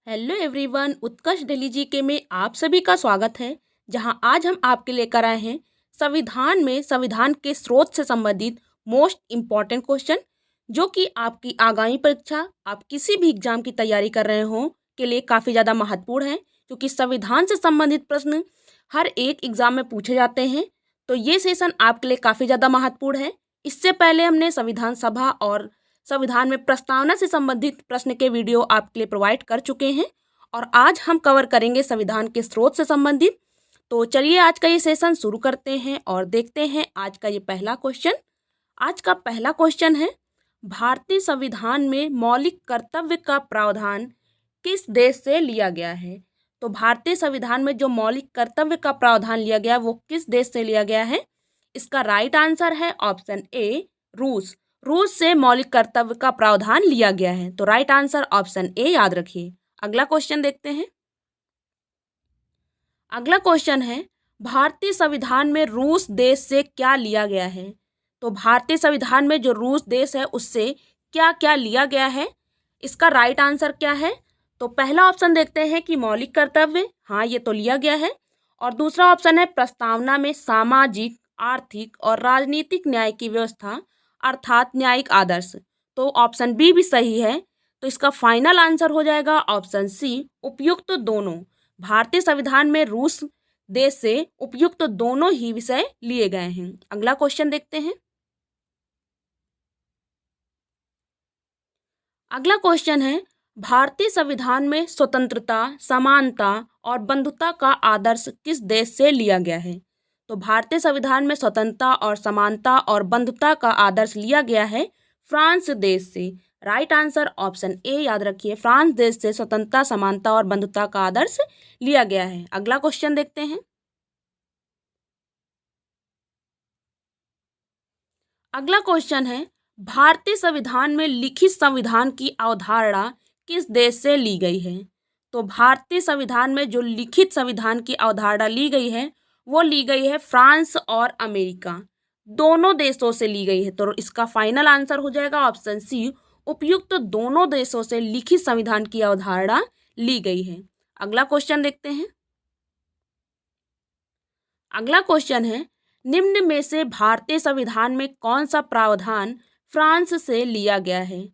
Hello everyone, उत्कर्ष daily GK में आप सभी का स्वागत है। जहां आज हम आपके लेकर आए हैं संविधान में संविधान के स्रोत से संबंधित मोस्ट इम्पॉर्टेंट क्वेश्चन, जो कि आपकी आगामी परीक्षा, आप किसी भी एग्जाम की तैयारी कर रहे हो के लिए काफ़ी ज़्यादा महत्वपूर्ण है, क्योंकि संविधान से संबंधित प्रश्न हर एक एग्जाम में पूछे जाते हैं। तो ये सेशन आपके लिए काफ़ी ज़्यादा महत्वपूर्ण है। इससे पहले हमने संविधान सभा और संविधान में प्रस्तावना से संबंधित प्रश्न के वीडियो आपके लिए प्रोवाइड कर चुके हैं, और आज हम कवर करेंगे संविधान के स्रोत से संबंधित। तो चलिए आज का ये सेशन शुरू करते हैं और देखते हैं आज का ये पहला क्वेश्चन। आज का पहला क्वेश्चन है, भारतीय संविधान में मौलिक कर्तव्य का प्रावधान किस देश से लिया गया है? तो भारतीय संविधान में जो मौलिक कर्तव्य का प्रावधान लिया गया वो किस देश से लिया गया है? इसका राइट आंसर है ऑप्शन ए, रूस। रूस से मौलिक कर्तव्य का प्रावधान लिया गया है। तो राइट आंसर ऑप्शन ए याद रखिए। अगला क्वेश्चन देखते हैं। अगला क्वेश्चन है, भारतीय संविधान में रूस देश से क्या लिया गया है? तो भारतीय संविधान में जो रूस देश है उससे क्या क्या लिया गया है? इसका राइट आंसर क्या है? तो पहला ऑप्शन देखते हैं कि मौलिक कर्तव्य, हाँ ये तो लिया गया है। और दूसरा ऑप्शन है प्रस्तावना में सामाजिक, आर्थिक और राजनीतिक न्याय की व्यवस्था अर्थात न्यायिक आदर्श। तो ऑप्शन बी भी सही है। तो इसका फाइनल आंसर हो जाएगा ऑप्शन सी, उपयुक्त दोनों। भारतीय संविधान में रूस देश से उपयुक्त दोनों ही विषय लिए गए हैं। अगला क्वेश्चन देखते हैं। अगला क्वेश्चन है, भारतीय संविधान में स्वतंत्रता, समानता और बंधुता का आदर्श किस देश से लिया गया है? तो भारतीय संविधान में स्वतंत्रता और समानता और बंधुता का आदर्श लिया गया है फ्रांस देश से। राइट आंसर ऑप्शन ए याद रखिए, फ्रांस देश से स्वतंत्रता, समानता और बंधुता का आदर्श लिया गया है। अगला क्वेश्चन देखते हैं। अगला क्वेश्चन है, भारतीय संविधान में लिखित संविधान की अवधारणा किस देश से ली गई है? तो भारतीय संविधान में जो लिखित संविधान की अवधारणा ली गई है वो ली गई है फ्रांस और अमेरिका, दोनों देशों से ली गई है। तो इसका फाइनल आंसर हो जाएगा ऑप्शन सी, उपयुक्त दोनों देशों से लिखित संविधान की अवधारणा ली गई है। अगला क्वेश्चन देखते हैं। अगला क्वेश्चन है, निम्न में से भारतीय संविधान में कौन सा प्रावधान फ्रांस से लिया गया है?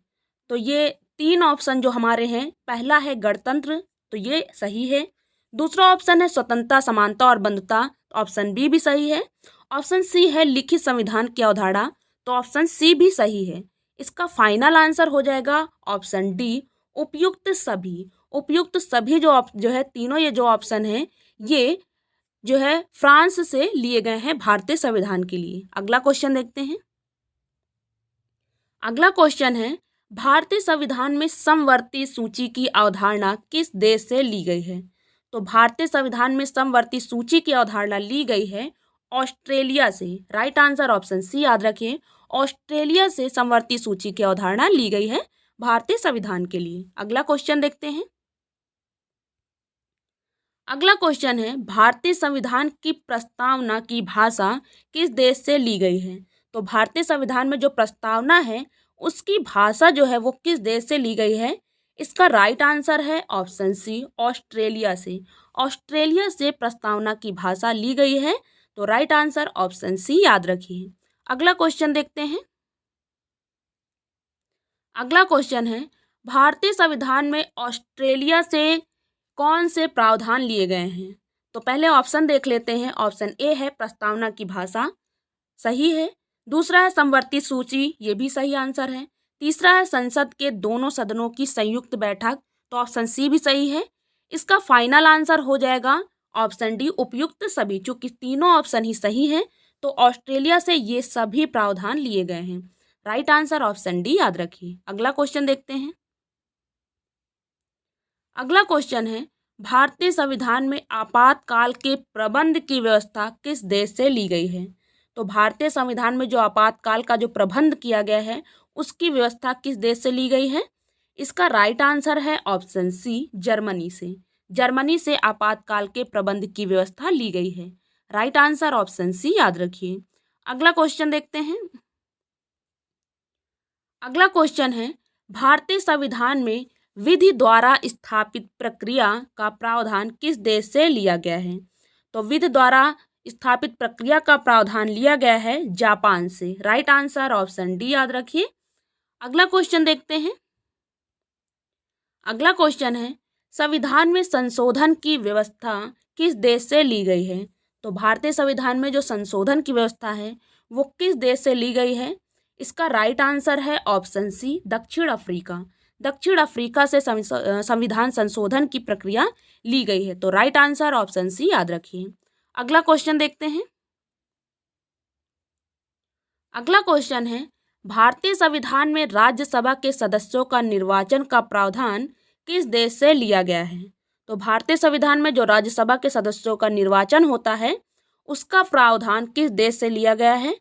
तो ये तीन ऑप्शन जो हमारे हैं, पहला है गणतंत्र, तो ये सही है। दूसरा ऑप्शन है स्वतंत्रता, समानता और बंधुता, तो ऑप्शन बी भी सही है। ऑप्शन सी है लिखित संविधान की अवधारणा, तो ऑप्शन सी भी सही है। इसका फाइनल आंसर हो जाएगा ऑप्शन डी, उपयुक्त सभी। उपयुक्त सभी जो है तीनों ये जो ऑप्शन है ये जो है फ्रांस से लिए गए हैं भारतीय संविधान के लिए। अगला क्वेश्चन देखते हैं। अगला क्वेश्चन है, भारतीय संविधान में समवर्ती सूची की अवधारणा किस देश से ली गई है? तो भारतीय संविधान में समवर्ती सूची की अवधारणा ली गई है ऑस्ट्रेलिया से। राइट आंसर ऑप्शन सी याद रखें, ऑस्ट्रेलिया से समवर्ती सूची की अवधारणा ली गई है भारतीय संविधान के लिए। अगला क्वेश्चन देखते हैं। अगला क्वेश्चन है, भारतीय संविधान की प्रस्तावना की भाषा किस देश से ली गई है? तो भारतीय संविधान में जो प्रस्तावना है उसकी भाषा जो है वो किस देश से ली गई है? इसका राइट आंसर है ऑप्शन सी, ऑस्ट्रेलिया से। ऑस्ट्रेलिया से प्रस्तावना की भाषा ली गई है, तो राइट आंसर ऑप्शन सी याद रखिए। अगला क्वेश्चन देखते हैं। अगला क्वेश्चन है, भारतीय संविधान में ऑस्ट्रेलिया से कौन से प्रावधान लिए गए हैं? तो पहले ऑप्शन देख लेते हैं। ऑप्शन ए है प्रस्तावना की भाषा, सही है। दूसरा है समवर्ती सूची, ये भी सही आंसर है। तीसरा है संसद के दोनों सदनों की संयुक्त बैठक, तो ऑप्शन सी भी सही है। इसका फाइनल आंसर हो जाएगा ऑप्शन डी, उपयुक्त सभी। चूंकि तीनों ऑप्शन ही सही हैं, तो ऑस्ट्रेलिया से ये सभी प्रावधान लिए गए हैं। राइट आंसर ऑप्शन डी याद रखिए। अगला क्वेश्चन देखते हैं। अगला क्वेश्चन है, भारतीय संविधान में आपातकाल के प्रबंध की व्यवस्था किस देश से ली गई है? तो भारतीय संविधान में जो आपातकाल का जो प्रबंध किया गया है उसकी व्यवस्था किस देश से ली गई है? इसका राइट आंसर है ऑप्शन सी, जर्मनी से। जर्मनी से आपातकाल के प्रबंध की व्यवस्था ली गई है। राइट आंसर ऑप्शन सी याद रखिए। अगला क्वेश्चन देखते हैं। अगला क्वेश्चन है, भारतीय संविधान में विधि द्वारा स्थापित प्रक्रिया का प्रावधान किस देश से लिया गया है? तो विधि द्वारा स्थापित प्रक्रिया का प्रावधान लिया गया है जापान से। राइट आंसर ऑप्शन डी याद रखिए। अगला क्वेश्चन देखते हैं। अगला क्वेश्चन है, संविधान में संशोधन की व्यवस्था किस देश से ली गई है? तो भारतीय संविधान में जो संशोधन की व्यवस्था है वो किस देश से ली गई है? इसका राइट आंसर है ऑप्शन सी, दक्षिण अफ्रीका। दक्षिण अफ्रीका से संविधान संशोधन की प्रक्रिया ली गई है। तो राइट आंसर ऑप्शन सी याद रखिए। अगला क्वेश्चन देखते हैं। अगला क्वेश्चन है, भारतीय संविधान में राज्यसभा के सदस्यों का निर्वाचन का प्रावधान किस देश से लिया गया है? तो भारतीय संविधान में जो राज्यसभा के सदस्यों का निर्वाचन होता है उसका प्रावधान किस देश से लिया गया है?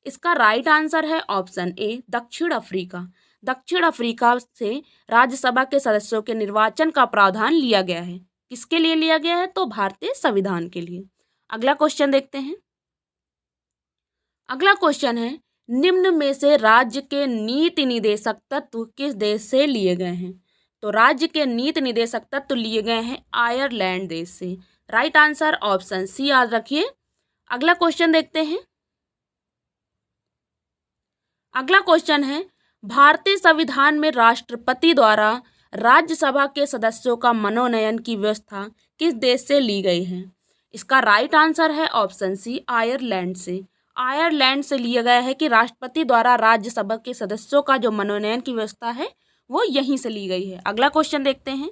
इसका राइट आंसर है ऑप्शन ए, दक्षिण अफ्रीका। दक्षिण अफ्रीका से राज्यसभा के सदस्यों के निर्वाचन का प्रावधान लिया गया है। किसके लिए लिया गया है? तो भारतीय संविधान के लिए। अगला क्वेश्चन देखते हैं। अगला क्वेश्चन है, निम्न में से राज्य के नीति निदेशक तत्व किस देश से लिए गए हैं? तो राज्य के नीति निदेशक तत्व लिए गए हैं आयरलैंड देश से। राइट आंसर ऑप्शन सी याद रखिए। अगला क्वेश्चन देखते हैं। अगला क्वेश्चन है, भारतीय संविधान में राष्ट्रपति द्वारा राज्यसभा के सदस्यों का मनोनयन की व्यवस्था किस देश से ली गई है? इसका राइट आंसर है ऑप्शन सी, आयरलैंड से। आयरलैंड से लिया गया है कि राष्ट्रपति द्वारा राज्यसभा के सदस्यों का जो मनोनयन की व्यवस्था है वो यहीं से ली गई है। अगला क्वेश्चन देखते हैं।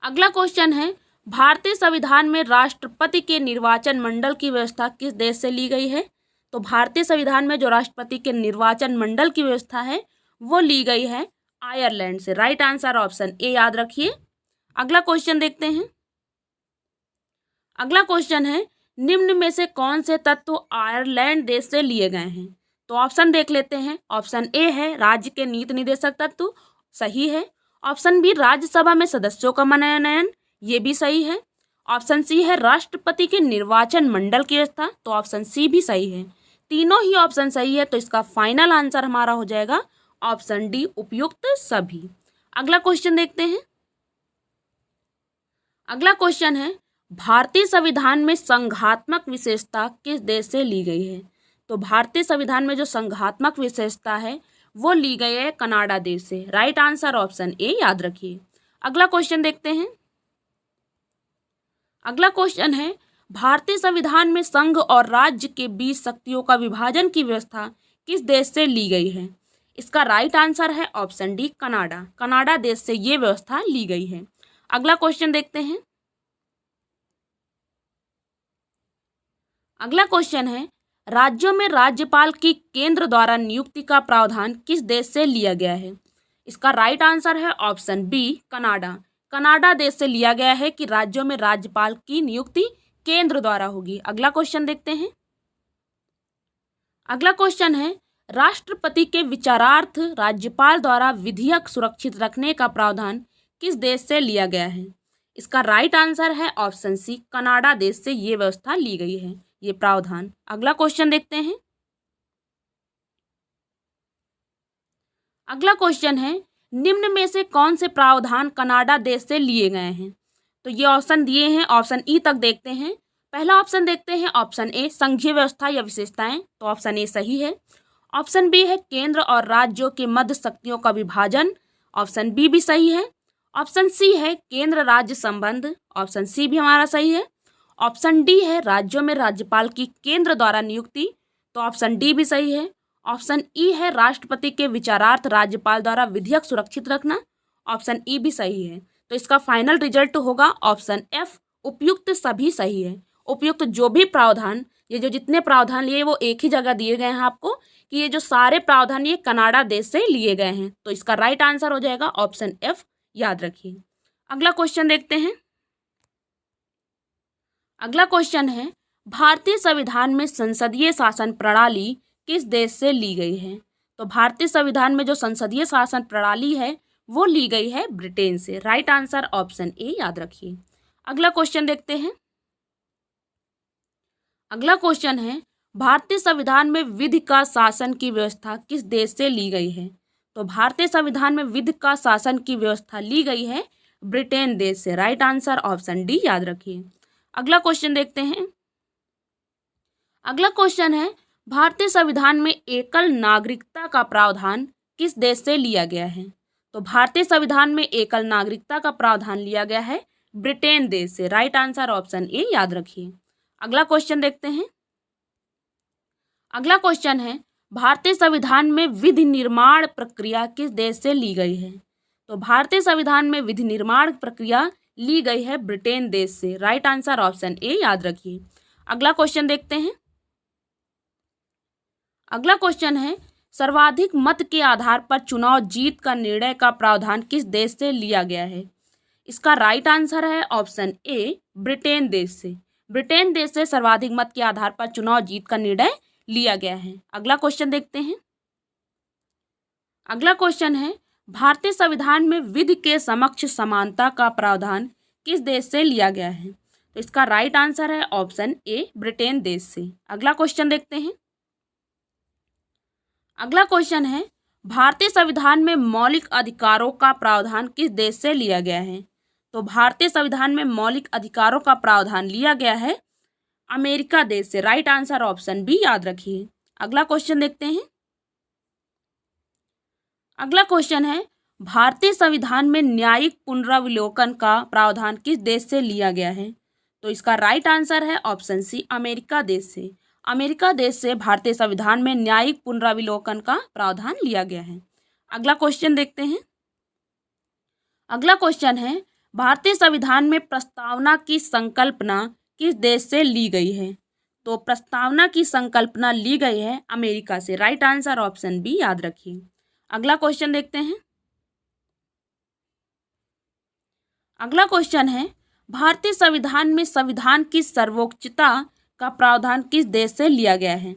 अगला क्वेश्चन है, भारतीय संविधान में राष्ट्रपति के निर्वाचन मंडल की व्यवस्था किस देश से ली गई है? तो भारतीय संविधान में जो राष्ट्रपति के निर्वाचन मंडल की व्यवस्था है वो ली गई है आयरलैंड से। राइट आंसर ऑप्शन ए याद रखिए। अगला क्वेश्चन देखते हैं। अगला क्वेश्चन है, निम्न में से कौन से तत्व आयरलैंड देश से लिए गए हैं? तो ऑप्शन देख लेते हैं। ऑप्शन ए है राज्य के नीति निदेशक तत्व, सही है। ऑप्शन बी, राज्यसभा में सदस्यों का मनोनयन, ये भी सही है। ऑप्शन सी है राष्ट्रपति के निर्वाचन मंडल की व्यवस्था, तो ऑप्शन सी भी सही है। तीनों ही ऑप्शन सही है, तो इसका फाइनल आंसर हमारा हो जाएगा ऑप्शन डी, उपयुक्त सभी। अगला क्वेश्चन देखते हैं। अगला क्वेश्चन है, भारतीय संविधान में संघात्मक विशेषता किस देश से ली गई है? तो भारतीय संविधान में जो संघात्मक विशेषता है वो ली गई है कनाडा देश से। राइट आंसर ऑप्शन ए याद रखिए। अगला क्वेश्चन देखते हैं। अगला क्वेश्चन है, भारतीय संविधान में संघ और राज्य के बीच शक्तियों का विभाजन की व्यवस्था किस देश से ली गई है? इसका राइट आंसर है ऑप्शन डी, कनाडा। कनाडा देश से ये व्यवस्था ली गई है। अगला क्वेश्चन देखते हैं। अगला क्वेश्चन है, राज्यों में राज्यपाल की केंद्र द्वारा नियुक्ति का प्रावधान किस देश से लिया गया है? इसका राइट आंसर है ऑप्शन बी, कनाडा। कनाडा देश से लिया गया है कि राज्यों में राज्यपाल की नियुक्ति केंद्र द्वारा होगी। अगला क्वेश्चन देखते हैं। अगला क्वेश्चन है, राष्ट्रपति के विचारार्थ राज्यपाल द्वारा विधेयक सुरक्षित रखने का प्रावधान किस देश से लिया गया है? इसका राइट आंसर है ऑप्शन सी, कनाडा देश से ये व्यवस्था ली गई है, ये प्रावधान। अगला क्वेश्चन देखते हैं। अगला क्वेश्चन है, निम्न में से कौन से प्रावधान कनाडा देश से लिए गए हैं? तो ये ऑप्शन दिए हैं, ऑप्शन ई तक देखते हैं। पहला ऑप्शन देखते हैं, ऑप्शन ए, संघीय व्यवस्था या विशेषताएं, तो ऑप्शन ए सही है। ऑप्शन बी है केंद्र और राज्यों के मध्य शक्तियों का विभाजन, ऑप्शन बी भी सही है। ऑप्शन सी है केंद्र राज्य संबंध, ऑप्शन सी भी हमारा सही है। ऑप्शन डी है राज्यों में राज्यपाल की केंद्र द्वारा नियुक्ति, तो ऑप्शन डी भी सही है। ऑप्शन ई है राष्ट्रपति के विचारार्थ राज्यपाल द्वारा विधेयक सुरक्षित रखना, ऑप्शन ई भी सही है। तो इसका फाइनल रिजल्ट होगा ऑप्शन एफ, उपयुक्त सभी सही है। उपयुक्त जो भी प्रावधान, ये जो जितने प्रावधान लिए वो एक ही जगह दिए गए हैं आपको कि ये जो सारे प्रावधान ये कनाडा देश से लिए गए हैं, तो इसका राइट आंसर हो जाएगा ऑप्शन एफ, याद रखिए। अगला क्वेश्चन देखते हैं। अगला क्वेश्चन है, भारतीय संविधान में संसदीय शासन प्रणाली किस देश से ली गई है? तो भारतीय संविधान में जो संसदीय शासन प्रणाली है वो ली गई है ब्रिटेन से। राइट आंसर ऑप्शन ए, याद रखिए। अगला क्वेश्चन देखते हैं। अगला क्वेश्चन है, भारतीय संविधान में विधि का शासन की व्यवस्था किस देश से ली गई है? तो भारतीय संविधान में विधि का शासन की व्यवस्था ली गई है ब्रिटेन देश से। राइट आंसर ऑप्शन डी याद रखिए। अगला क्वेश्चन देखते हैं। अगला क्वेश्चन है भारतीय संविधान में एकल नागरिकता का प्रावधान किस देश से लिया गया है? तो भारतीय संविधान में एकल नागरिकता का प्रावधान लिया गया है ब्रिटेन देश से। राइट आंसर ऑप्शन ए याद रखिए। अगला क्वेश्चन देखते हैं। अगला क्वेश्चन है भारतीय संविधान में विधि निर्माण प्रक्रिया किस देश से ली गई है? तो भारतीय संविधान में विधि निर्माण प्रक्रिया ली गई है ब्रिटेन देश से। राइट आंसर ऑप्शन ए याद रखिए। अगला क्वेश्चन देखते हैं। अगला क्वेश्चन है सर्वाधिक मत के आधार पर चुनाव जीत का निर्णय का प्रावधान किस देश से लिया गया है? इसका राइट आंसर है ऑप्शन ए ब्रिटेन देश से। ब्रिटेन देश से सर्वाधिक मत के आधार पर चुनाव जीत का निर्णय लिया गया है। अगला क्वेश्चन देखते हैं। अगला क्वेश्चन है भारतीय संविधान में विधि के समक्ष समानता का प्रावधान किस देश से लिया गया है? तो इसका राइट आंसर है ऑप्शन ए ब्रिटेन देश से। अगला क्वेश्चन देखते हैं। अगला क्वेश्चन है भारतीय संविधान में मौलिक अधिकारों का प्रावधान किस देश से लिया गया है? तो भारतीय संविधान में मौलिक अधिकारों का प्रावधान लिया गया है अमेरिका देश से। राइट आंसर ऑप्शन बी याद रखिए। अगला क्वेश्चन देखते हैं। अगला क्वेश्चन है भारतीय संविधान में न्यायिक पुनरावलोकन का प्रावधान किस देश से लिया गया है? तो इसका राइट आंसर है ऑप्शन सी अमेरिका देश से। अमेरिका देश से भारतीय संविधान में न्यायिक पुनरावलोकन का प्रावधान लिया गया है। अगला क्वेश्चन देखते हैं। अगला क्वेश्चन है भारतीय संविधान में प्रस्तावना की संकल्पना किस देश से ली गई है? तो प्रस्तावना की संकल्पना ली गई है अमेरिका से। राइट आंसर ऑप्शन बी याद रखिए। अगला क्वेश्चन देखते हैं। अगला क्वेश्चन है भारतीय संविधान में संविधान की सर्वोच्चता का प्रावधान किस देश से लिया गया है?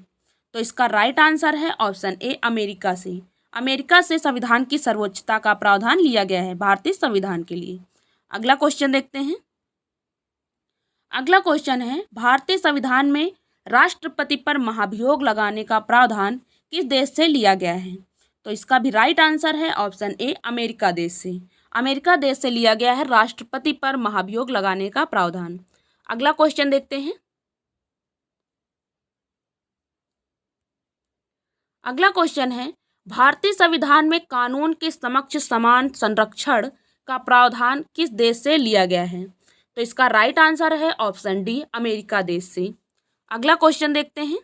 तो इसका राइट आंसर है ऑप्शन ए अमेरिका से। अमेरिका से संविधान की सर्वोच्चता का प्रावधान लिया गया है भारतीय संविधान के लिए। अगला क्वेश्चन देखते हैं। अगला क्वेश्चन है भारतीय संविधान में राष्ट्रपति पर महाभियोग लगाने का प्रावधान किस देश से लिया गया है? तो इसका भी राइट आंसर है ऑप्शन ए अमेरिका देश से। अमेरिका देश से लिया गया है राष्ट्रपति पर महाभियोग लगाने का प्रावधान। अगला क्वेश्चन देखते हैं। अगला क्वेश्चन है भारतीय संविधान में कानून के समक्ष समान संरक्षण का प्रावधान किस देश से लिया गया है? तो इसका राइट आंसर है ऑप्शन डी अमेरिका देश से। अगला क्वेश्चन देखते हैं।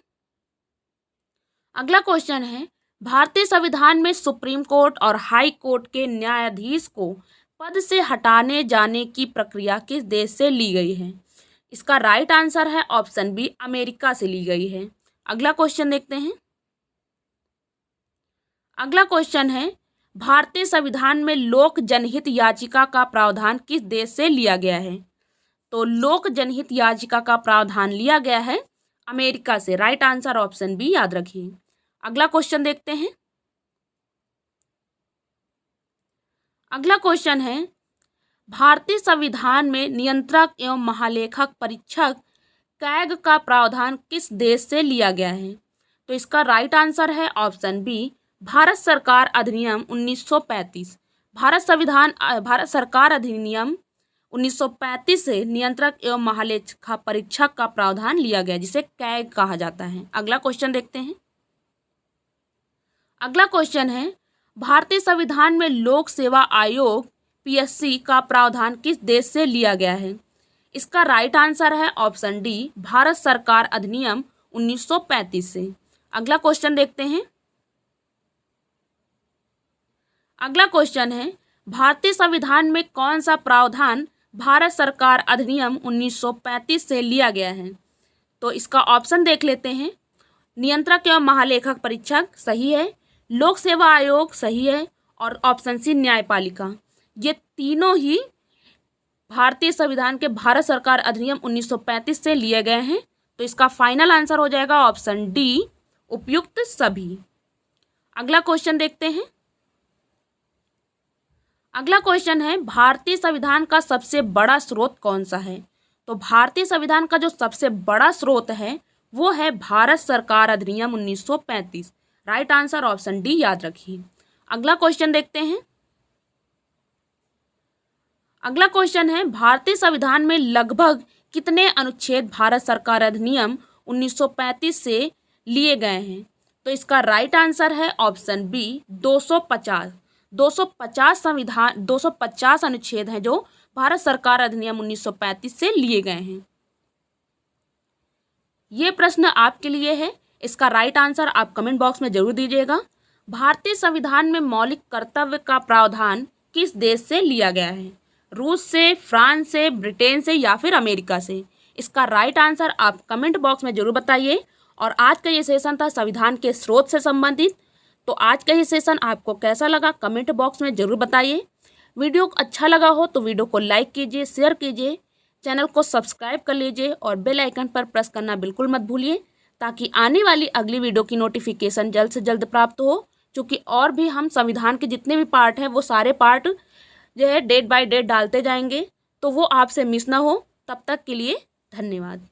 अगला क्वेश्चन है भारतीय संविधान में सुप्रीम कोर्ट और हाई कोर्ट के न्यायाधीश को पद से हटाने जाने की प्रक्रिया किस देश से ली गई है? इसका राइट आंसर है ऑप्शन बी अमेरिका से ली गई है। अगला क्वेश्चन देखते हैं। अगला क्वेश्चन है भारतीय संविधान में लोक जनहित याचिका का प्रावधान किस देश से लिया गया है? तो लोक जनहित याचिका का प्रावधान लिया गया है अमेरिका से। राइट आंसर ऑप्शन बी याद रखिए। अगला क्वेश्चन देखते हैं। अगला क्वेश्चन है भारतीय संविधान में नियंत्रक एवं महालेखक परीक्षक कैग का प्रावधान किस देश से लिया गया है? तो इसका राइट आंसर है ऑप्शन बी भारत सरकार अधिनियम 1935। भारत सरकार अधिनियम 1935 से नियंत्रक एवं महालेखा परीक्षक का प्रावधान लिया गया जिसे कैग कहा जाता है। अगला क्वेश्चन देखते हैं। अगला क्वेश्चन है भारतीय संविधान में लोक सेवा आयोग पीएससी का प्रावधान किस देश से लिया गया है? इसका राइट आंसर है ऑप्शन डी भारत सरकार अधिनियम 1935 से। अगला क्वेश्चन देखते हैं। अगला क्वेश्चन है भारतीय संविधान में कौन सा प्रावधान भारत सरकार अधिनियम 1935 से लिया गया है? तो इसका ऑप्शन देख लेते हैं। नियंत्रक एवं महालेखक परीक्षक सही है, लोक सेवा आयोग सही है और ऑप्शन सी न्यायपालिका। ये तीनों ही भारतीय संविधान के भारत सरकार अधिनियम 1935 से लिए गए हैं। तो इसका फाइनल आंसर हो जाएगा ऑप्शन डी उपयुक्त सभी। अगला क्वेश्चन देखते हैं। अगला क्वेश्चन है भारतीय संविधान का सबसे बड़ा स्रोत कौन सा है? तो भारतीय संविधान का जो सबसे बड़ा स्रोत है वो है भारत सरकार अधिनियम 1935। राइट आंसर ऑप्शन डी याद रखिए। अगला क्वेश्चन देखते हैं। अगला क्वेश्चन है, भारतीय संविधान में लगभग कितने अनुच्छेद भारत सरकार अधिनियम 1935 से लिए गए हैं? तो इसका राइट आंसर है ऑप्शन बी 250। 250 अनुच्छेद हैं जो भारत सरकार अधिनियम 1935 से लिए गए हैं। ये प्रश्न आपके लिए है, इसका राइट आंसर आप कमेंट बॉक्स में जरूर दीजिएगा। भारतीय संविधान में मौलिक कर्तव्य का प्रावधान किस देश से लिया गया है? रूस से, फ्रांस से, ब्रिटेन से या फिर अमेरिका से? इसका राइट आंसर आप कमेंट बॉक्स में जरूर बताइए। और आज का ये सेशन था संविधान के स्रोत से संबंधित। तो आज का ये सेशन आपको कैसा लगा कमेंट बॉक्स में जरूर बताइए। वीडियो अच्छा लगा हो तो वीडियो को लाइक कीजिए, शेयर कीजिए, चैनल को सब्सक्राइब कर लीजिए और बेल आइकन पर प्रेस करना बिल्कुल मत भूलिए, ताकि आने वाली अगली वीडियो की नोटिफिकेशन जल्द से जल्द प्राप्त हो। क्योंकि और भी हम संविधान के जितने भी पार्ट हैं वो सारे पार्ट जो है डेट बाय डेट डालते जाएंगे, तो वो आपसे मिस ना हो। तब तक के लिए धन्यवाद।